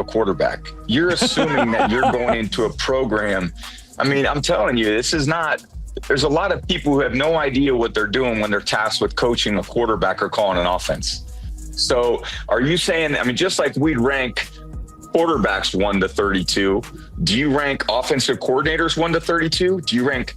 a quarterback. You're assuming that you're going into a program. I mean, I'm telling you, this is not, there's a lot of people who have no idea what they're doing when they're tasked with coaching a quarterback or calling an offense. So are you saying, I mean, just like we'd rank quarterbacks 1 to 32, do you rank offensive coordinators 1 to 32? Do you rank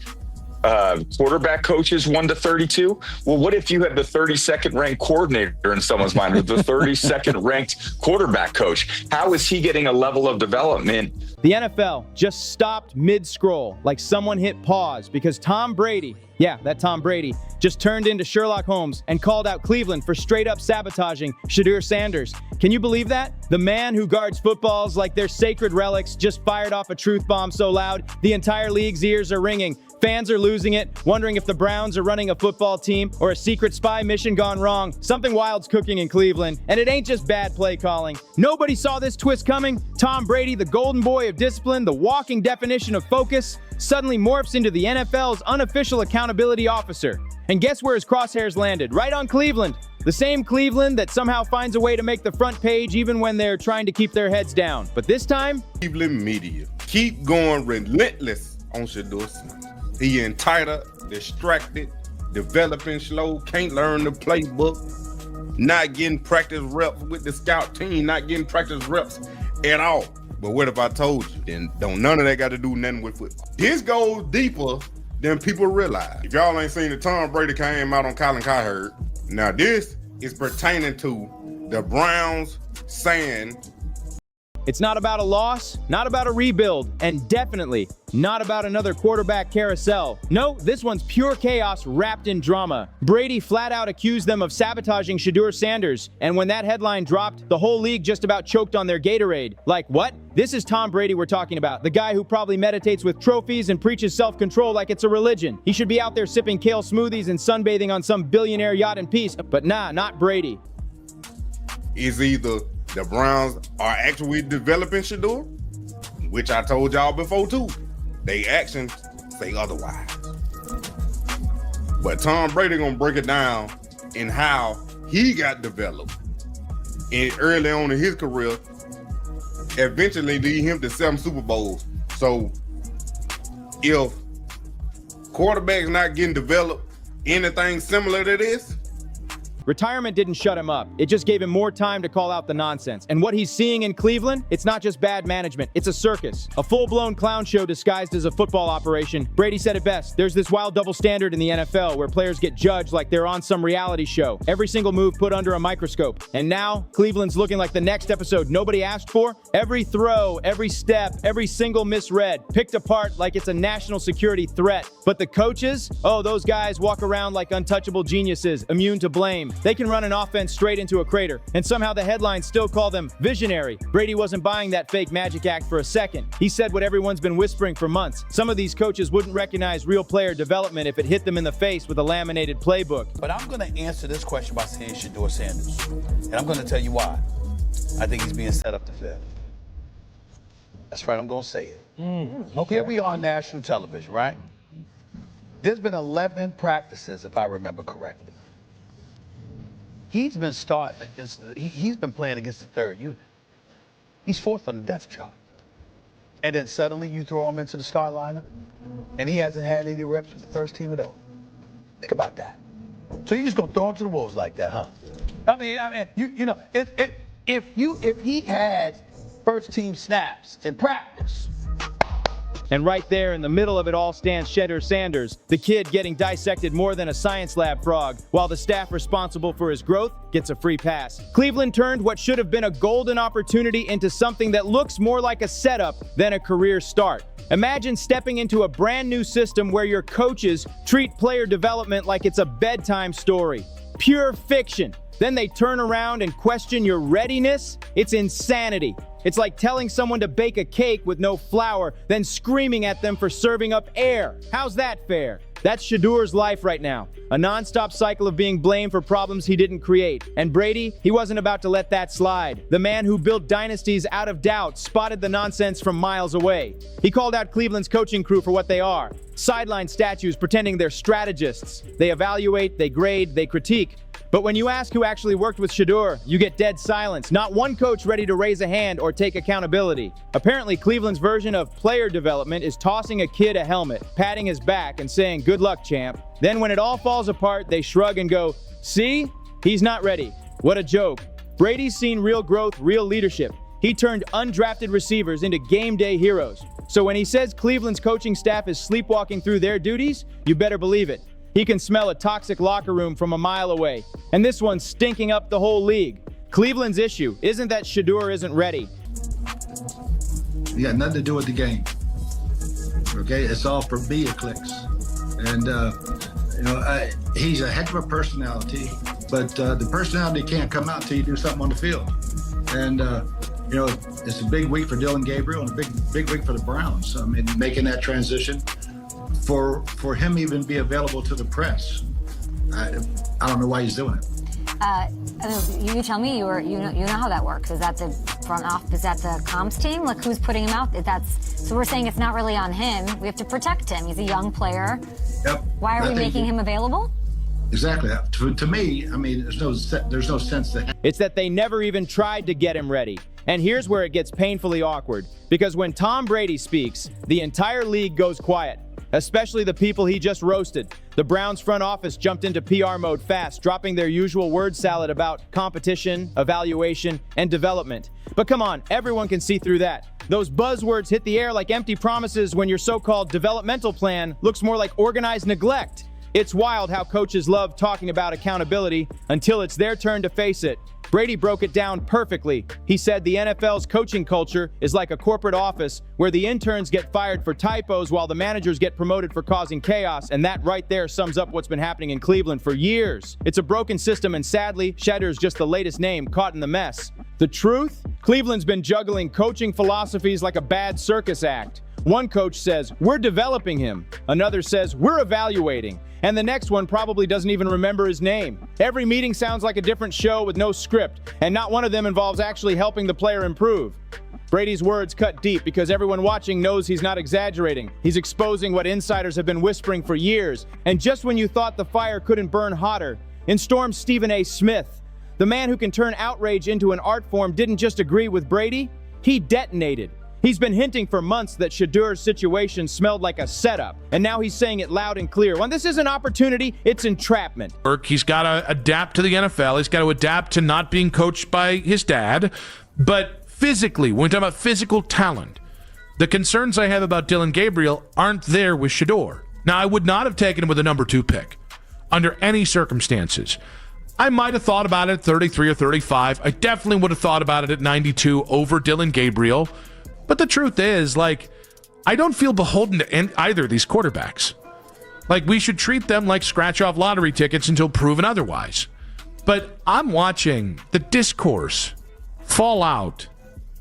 quarterback coaches 1 to 32? Well, what if you have the 32nd ranked coordinator in someone's mind, or the 32nd ranked quarterback coach? How is he getting a level of development? The NFL just stopped mid-scroll like someone hit pause because Tom Brady, yeah, that Tom Brady, just turned into Sherlock Holmes and called out Cleveland for straight up sabotaging Shedeur Sanders. Can you believe that? The man who guards footballs like they're sacred relics just fired off a truth bomb so loud the entire league's ears are ringing. Fans are losing it, wondering if the Browns are running a football team or a secret spy mission gone wrong. Something wild's cooking in Cleveland, and it ain't just bad play calling. Nobody saw this twist coming. Tom Brady, the golden boy of discipline, the walking definition of focus, suddenly morphs into the NFL's unofficial accountability officer. And guess where his crosshairs landed? Right on Cleveland. The same Cleveland that somehow finds a way to make the front page even when they're trying to keep their heads down. But this time, Cleveland media keep going relentless on Shedeur Sanders. He entitled, distracted, developing slow, can't learn the playbook, not getting practice reps with the scout team, not getting practice reps at all. But what if I told you? Then don't none of that got to do nothing with football. This goes deeper than people realize. If y'all ain't seen the Tom Brady came out on Colin Cowherd, now this is pertaining to the Browns saying, it's not about a loss, not about a rebuild, and definitely not about another quarterback carousel. No, this one's pure chaos wrapped in drama. Brady flat out accused them of sabotaging Shedeur Sanders, and when that headline dropped, the whole league just about choked on their Gatorade. Like, what? This is Tom Brady we're talking about, the guy who probably meditates with trophies and preaches self-control like it's a religion. He should be out there sipping kale smoothies and sunbathing on some billionaire yacht in peace, but nah, not Brady. is either the Browns are actually developing Shedeur, which I told y'all before too. They actions say otherwise. But Tom Brady gonna break it down in how he got developed and early on in his career, eventually lead him to 7 Super Bowls. So if quarterback's not getting developed, anything similar to this, retirement didn't shut him up. It just gave him more time to call out the nonsense. And what he's seeing in Cleveland, it's not just bad management, it's a circus. A full-blown clown show disguised as a football operation. Brady said it best. There's this wild double standard in the NFL where players get judged like they're on some reality show. Every single move put under a microscope. And now, Cleveland's looking like the next episode nobody asked for. Every throw, every step, every single misread, picked apart like it's a national security threat. But the coaches? Oh, those guys walk around like untouchable geniuses, immune to blame. They can run an offense straight into a crater, and somehow the headlines still call them visionary. Brady wasn't buying that fake magic act for a second. He said what everyone's been whispering for months. Some of these coaches wouldn't recognize real player development if it hit them in the face with a laminated playbook. But I'm going to answer this question by saying Shedeur Sanders, and I'm going to tell you why. I think he's being set up to fail. That's right, I'm going to say it. Okay. Here we are on national television, right? There's been 11 practices, if I remember correctly. He's been starting against, he's been playing against the third unit. He's fourth on the depth chart. And then suddenly you throw him into the start lineup, and he hasn't had any reps with the first team at all. Think about that. So you're just gonna throw him to the wolves like that, huh? I mean, you know, if he had first team snaps in practice. And right there in the middle of it all stands Shedeur Sanders, the kid getting dissected more than a science lab frog, while the staff responsible for his growth gets a free pass. Cleveland turned what should have been a golden opportunity into something that looks more like a setup than a career start. Imagine stepping into a brand new system where your coaches treat player development like it's a bedtime story. Pure fiction. Then they turn around and question your readiness? It's insanity. It's like telling someone to bake a cake with no flour, then screaming at them for serving up air. How's that fair? That's Shedeur's life right now. A non-stop cycle of being blamed for problems he didn't create. And Brady, he wasn't about to let that slide. The man who built dynasties out of doubt spotted the nonsense from miles away. He called out Cleveland's coaching crew for what they are. sideline statues pretending they're strategists. They evaluate, they grade, they critique. But when you ask who actually worked with Shedeur, you get dead silence. Not one coach ready to raise a hand or take accountability. Apparently, Cleveland's version of player development is tossing a kid a helmet, patting his back, and saying, "Good luck, champ." Then when it all falls apart, they shrug and go, "See? He's not ready." What a joke. Brady's seen real growth, real leadership. He turned undrafted receivers into game day heroes. So when he says Cleveland's coaching staff is sleepwalking through their duties, you better believe it. He can smell a toxic locker room from a mile away. And this one's stinking up the whole league. Cleveland's issue isn't that Shedeur isn't ready. It got nothing to do with the game. Okay, it's all for media clicks. And, he's a heck of a personality, but the personality can't come out until you do something on the field. And, it's a big week for Dylan Gabriel and a big week for the Browns. I mean, making that transition. For him even be available to the press, I don't know why he's doing it. You tell me. You know how that works. Is that the front office? Is that the comms team? Like, who's putting him out? So we're saying it's not really on him. We have to protect him. He's a young player. Yep. Why are we making him available? Exactly. To me, I mean, there's no sense to. It's that they never even tried to get him ready. And here's where it gets painfully awkward. Because when Tom Brady speaks, the entire league goes quiet. Especially the people he just roasted. The Browns front office jumped into PR mode fast, dropping their usual word salad about competition, evaluation, and development. But come on, everyone can see through that. Those buzzwords hit the air like empty promises when your so-called developmental plan looks more like organized neglect. It's wild how coaches love talking about accountability until it's their turn to face it. Brady broke it down perfectly. He said the NFL's coaching culture is like a corporate office where the interns get fired for typos while the managers get promoted for causing chaos, and that right there sums up what's been happening in Cleveland for years. It's a broken system, and sadly, Shedeur's just the latest name caught in the mess. The truth? Cleveland's been juggling coaching philosophies like a bad circus act. One coach says, "We're developing him." Another says, "We're evaluating." And the next one probably doesn't even remember his name. Every meeting sounds like a different show with no script, and not one of them involves actually helping the player improve. Brady's words cut deep because everyone watching knows he's not exaggerating. He's exposing what insiders have been whispering for years. And just when you thought the fire couldn't burn hotter, in storms Stephen A. Smith. The man who can turn outrage into an art form didn't just agree with Brady, he detonated. He's been hinting for months that Shedeur's situation smelled like a setup, and now he's saying it loud and clear. When this isn't opportunity, it's entrapment. He's got to adapt to the NFL. He's got to adapt to not being coached by his dad. But physically, when we talk about physical talent, the concerns I have about Dylan Gabriel aren't there with Shedeur. Now, I would not have taken him with a number 2 pick under any circumstances. I might have thought about it at 33 or 35. I definitely would have thought about it at 92 over Dylan Gabriel. But the truth is, I don't feel beholden to either of these quarterbacks. We should treat them like scratch-off lottery tickets until proven otherwise. But I'm watching the discourse fall out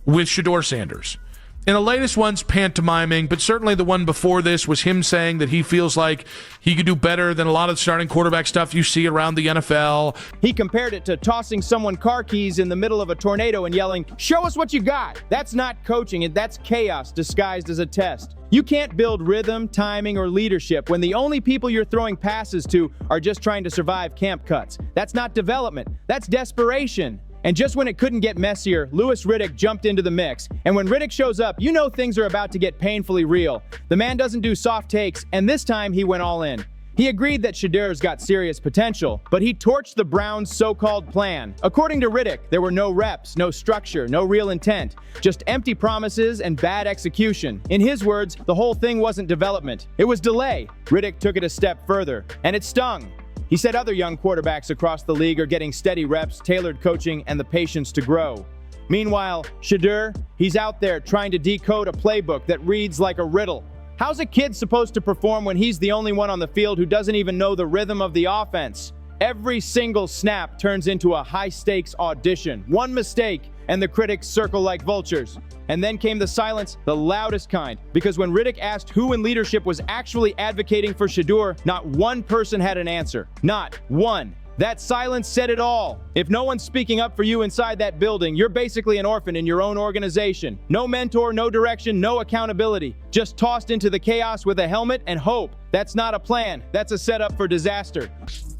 with Shedeur Sanders. And the latest one's pantomiming, but certainly the one before this was him saying that he feels like he could do better than a lot of the starting quarterback stuff you see around the NFL. He compared it to tossing someone car keys in the middle of a tornado and yelling, "Show us what you got." That's not coaching, and that's chaos disguised as a test. You can't build rhythm, timing, or leadership when the only people you're throwing passes to are just trying to survive camp cuts. That's not development. That's desperation. And just when it couldn't get messier, Riddick jumped into the mix. And when Riddick shows up, you know things are about to get painfully real. The man doesn't do soft takes, and this time he went all in. He agreed that Shedeur's got serious potential, but he torched the Browns' so-called plan. According to Riddick, there were no reps, no structure, no real intent, just empty promises and bad execution. In his words, the whole thing wasn't development. It was delay. Riddick took it a step further, and it stung. He said other young quarterbacks across the league are getting steady reps, tailored coaching, and the patience to grow. Meanwhile, Shedeur, he's out there trying to decode a playbook that reads like a riddle. How's a kid supposed to perform when he's the only one on the field who doesn't even know the rhythm of the offense? Every single snap turns into a high-stakes audition. One mistake, and the critics circle like vultures. And then came the silence, the loudest kind, because when Riddick asked who in leadership was actually advocating for Shedeur, not one person had an answer. Not one. That silence said it all. If no one's speaking up for you inside that building, you're basically an orphan in your own organization. No mentor, no direction, no accountability. Just tossed into the chaos with a helmet and hope. That's not a plan. That's a setup for disaster.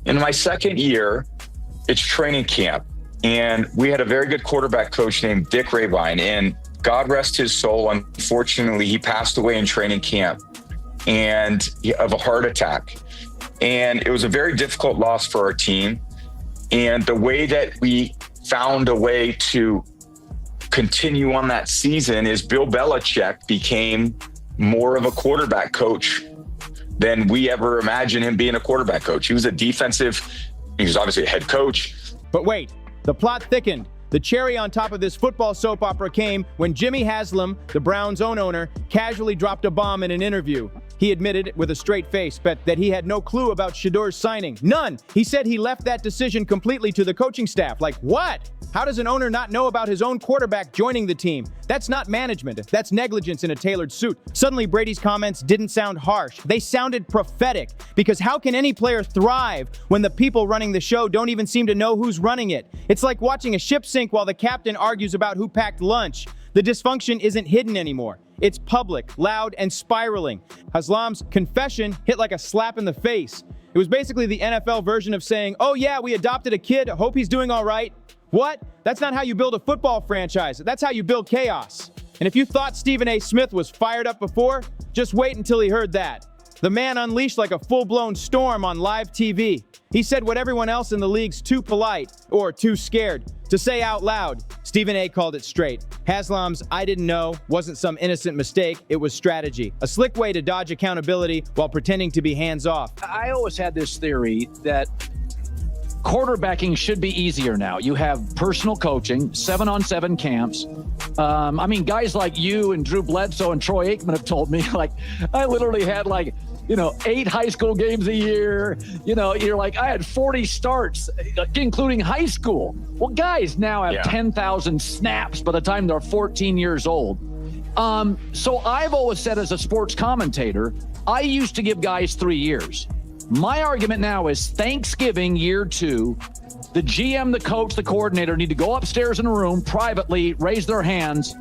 In my second year, it's training camp. And we had a very good quarterback coach named Dick Rabine. And God rest his soul, unfortunately, he passed away in training camp and of a heart attack. And it was a very difficult loss for our team. And the way that we found a way to continue on that season is Bill Belichick became more of a quarterback coach than we ever imagined him being a quarterback coach. He was he was obviously a head coach. But wait, the plot thickened. The cherry on top of this football soap opera came when Jimmy Haslam, the Browns' own owner, casually dropped a bomb in an interview. He admitted with a straight face, but that he had no clue about Shedeur's signing. None. He said he left that decision completely to the coaching staff. Like, what? How does an owner not know about his own quarterback joining the team? That's not management. That's negligence in a tailored suit. Suddenly, Brady's comments didn't sound harsh. They sounded prophetic. Because how can any player thrive when the people running the show don't even seem to know who's running it? It's like watching a ship sink while the captain argues about who packed lunch. The dysfunction isn't hidden anymore. It's public, loud, and spiraling. Haslam's confession hit like a slap in the face. It was basically the NFL version of saying, oh yeah, we adopted a kid, hope he's doing all right. What? That's not how you build a football franchise. That's how you build chaos. And if you thought Stephen A. Smith was fired up before, just wait until he heard that. The man unleashed like a full-blown storm on live TV. He said what everyone else in the league's too polite, or too scared, to say out loud. Stephen A. called it straight. Haslam's "I didn't know" wasn't some innocent mistake, it was strategy. A slick way to dodge accountability while pretending to be hands-off. I always had this theory that quarterbacking should be easier now. You have personal coaching, 7-on-7 camps. I mean, guys like you and Drew Bledsoe and Troy Aikman have told me, like, I literally had 8 high school games a year. You're like, I had 40 starts, including high school. Well, guys now have 10,000 snaps by the time they're 14 years old. So I've always said, as a sports commentator, I used to give guys 3 years. My argument now is Thanksgiving year 2, the GM, the coach, the coordinator need to go upstairs in a room privately, raise their hands,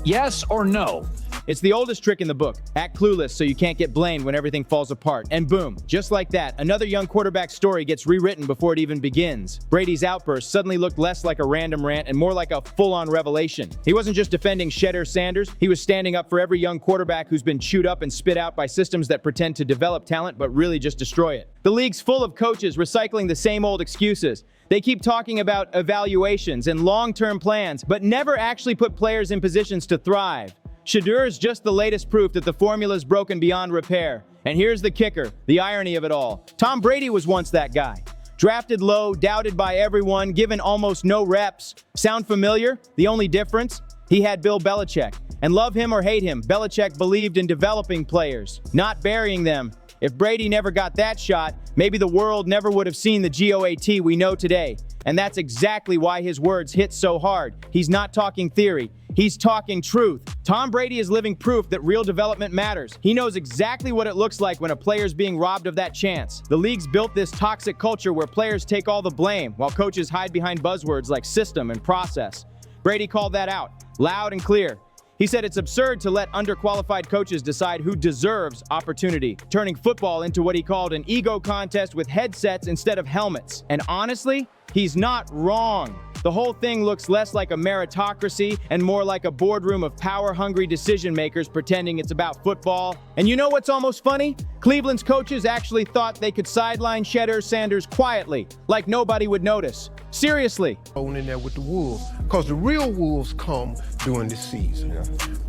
yes or no. It's the oldest trick in the book. Act clueless so you can't get blamed when everything falls apart. And boom, just like that, another young quarterback's story gets rewritten before it even begins. Brady's outburst suddenly looked less like a random rant and more like a full-on revelation. He wasn't just defending Shedeur Sanders, he was standing up for every young quarterback who's been chewed up and spit out by systems that pretend to develop talent but really just destroy it. The league's full of coaches recycling the same old excuses. They keep talking about evaluations and long-term plans, but never actually put players in positions to thrive. Shedeur is just the latest proof that the formula is broken beyond repair. And here's the kicker, the irony of it all. Tom Brady was once that guy. Drafted low, doubted by everyone, given almost no reps. Sound familiar? The only difference? He had Bill Belichick. And love him or hate him, Belichick believed in developing players, not burying them. If Brady never got that shot, maybe the world never would have seen the GOAT we know today. And that's exactly why his words hit so hard. He's not talking theory. He's talking truth. Tom Brady is living proof that real development matters. He knows exactly what it looks like when a player's being robbed of that chance. The league's built this toxic culture where players take all the blame, while coaches hide behind buzzwords like system and process. Brady called that out, loud and clear. He said it's absurd to let underqualified coaches decide who deserves opportunity, turning football into what he called an ego contest with headsets instead of helmets. And honestly, he's not wrong. The whole thing looks less like a meritocracy and more like a boardroom of power-hungry decision-makers pretending it's about football. And you know what's almost funny? Cleveland's coaches actually thought they could sideline Shedeur Sanders quietly, like nobody would notice. Seriously. Going in there with the Wolves, because the real Wolves come during the season.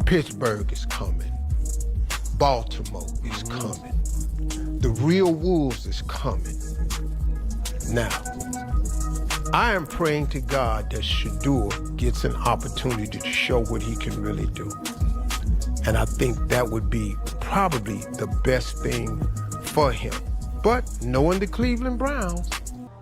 Pittsburgh is coming. Baltimore is coming. The real Wolves is coming. Now, I am praying to God that Shedeur gets an opportunity to show what he can really do. And I think that would be probably the best thing for him. But knowing the Cleveland Browns.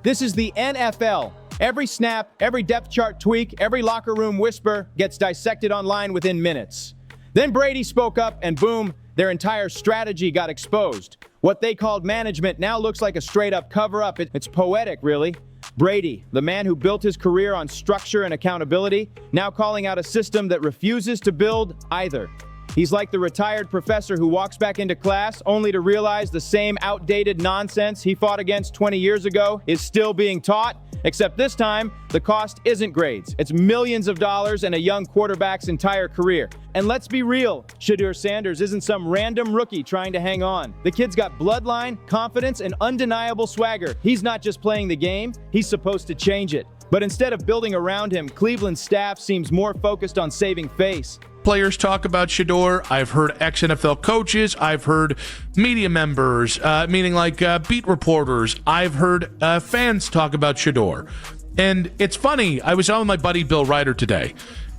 This is the NFL. Every snap, every depth chart tweak, every locker room whisper gets dissected online within minutes. Then Brady spoke up and boom, their entire strategy got exposed. What they called management now looks like a straight-up cover-up. It's poetic, really. Brady, the man who built his career on structure and accountability, now calling out a system that refuses to build either. He's like the retired professor who walks back into class only to realize the same outdated nonsense he fought against 20 years ago is still being taught, except this time, the cost isn't grades. It's millions of dollars and a young quarterback's entire career. And let's be real, Shedeur Sanders isn't some random rookie trying to hang on. The kid's got bloodline, confidence, and undeniable swagger. He's not just playing the game, he's supposed to change it. But instead of building around him, Cleveland's staff seems more focused on saving face. Players talk about Shedeur. I've heard ex-NFL coaches. I've heard media members, meaning like beat reporters. I've heard fans talk about Shedeur. And it's funny. I was on with my buddy Bill Ryder today,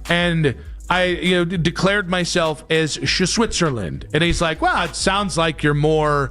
and I declared myself as Switzerland. And he's like, well, it sounds like you're more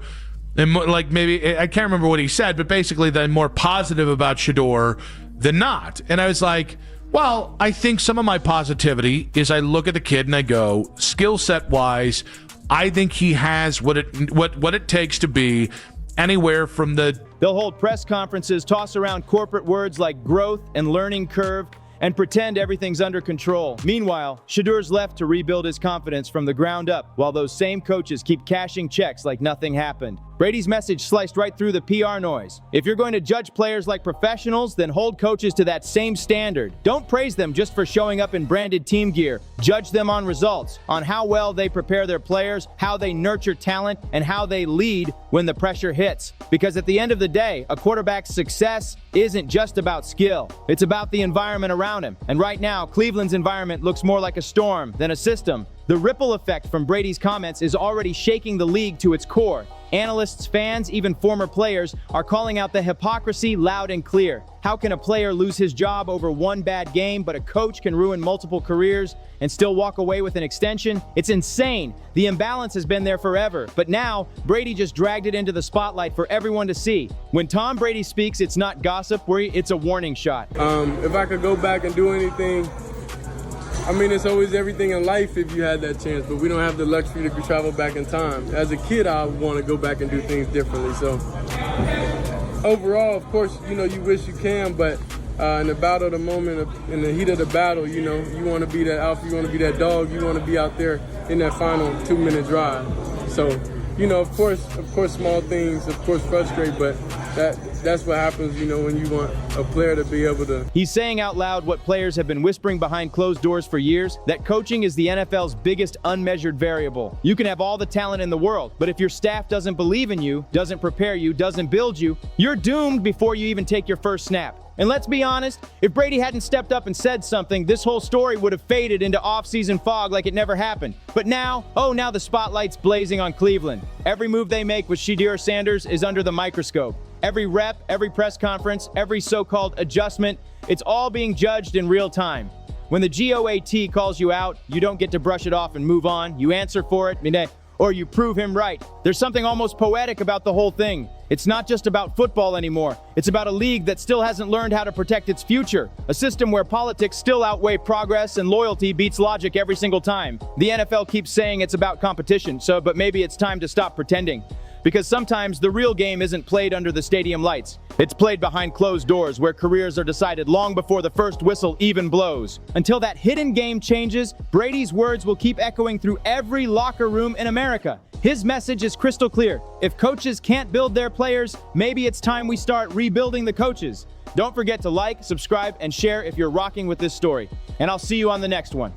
like maybe, I can't remember what he said, but basically that I'm more positive about Shedeur than not. And I was like, well, I think some of my positivity is I look at the kid and I go, skill set wise, I think he has what it takes to be anywhere from the... They'll hold press conferences, toss around corporate words like growth and learning curve, and pretend everything's under control. Meanwhile, Shedeur's left to rebuild his confidence from the ground up, while those same coaches keep cashing checks like nothing happened. Brady's message sliced right through the PR noise. If you're going to judge players like professionals, then hold coaches to that same standard. Don't praise them just for showing up in branded team gear. Judge them on results, on how well they prepare their players, how they nurture talent, and how they lead when the pressure hits. Because at the end of the day, a quarterback's success isn't just about skill. It's about the environment around him. And right now, Cleveland's environment looks more like a storm than a system. The ripple effect from Brady's comments is already shaking the league to its core. Analysts, fans, even former players are calling out the hypocrisy loud and clear. How can a player lose his job over one bad game, but a coach can ruin multiple careers and still walk away with an extension? It's insane. The imbalance has been there forever, but now Brady just dragged it into the spotlight for everyone to see. When Tom Brady speaks, it's not gossip, it's a warning shot. If I could go back and do anything, I mean, it's always everything in life if you had that chance, but we don't have the luxury to travel back in time. As a kid, I want to go back and do things differently. So overall, of course, you wish you can, but in the battle of the moment, in the heat of the battle, you want to be that alpha, you want to be that dog, you want to be out there in that final 2-minute drive. So, of course, small things, of course, frustrate, but that's what happens, when you want a player to be able to... He's saying out loud what players have been whispering behind closed doors for years, that coaching is the NFL's biggest unmeasured variable. You can have all the talent in the world, but if your staff doesn't believe in you, doesn't prepare you, doesn't build you, you're doomed before you even take your first snap. And let's be honest, if Brady hadn't stepped up and said something, this whole story would have faded into off-season fog like it never happened. But now the spotlight's blazing on Cleveland. Every move they make with Shedeur Sanders is under the microscope. Every rep, every press conference, every so-called adjustment, it's all being judged in real time. When the GOAT calls you out, you don't get to brush it off and move on. You answer for it, or you prove him right. There's something almost poetic about the whole thing. It's not just about football anymore. It's about a league that still hasn't learned how to protect its future. A system where politics still outweigh progress and loyalty beats logic every single time. The NFL keeps saying it's about competition, but maybe it's time to stop pretending. Because sometimes the real game isn't played under the stadium lights. It's played behind closed doors where careers are decided long before the first whistle even blows. Until that hidden game changes, Brady's words will keep echoing through every locker room in America. His message is crystal clear. If coaches can't build their players, maybe it's time we start rebuilding the coaches. Don't forget to like, subscribe, and share if you're rocking with this story. And I'll see you on the next one.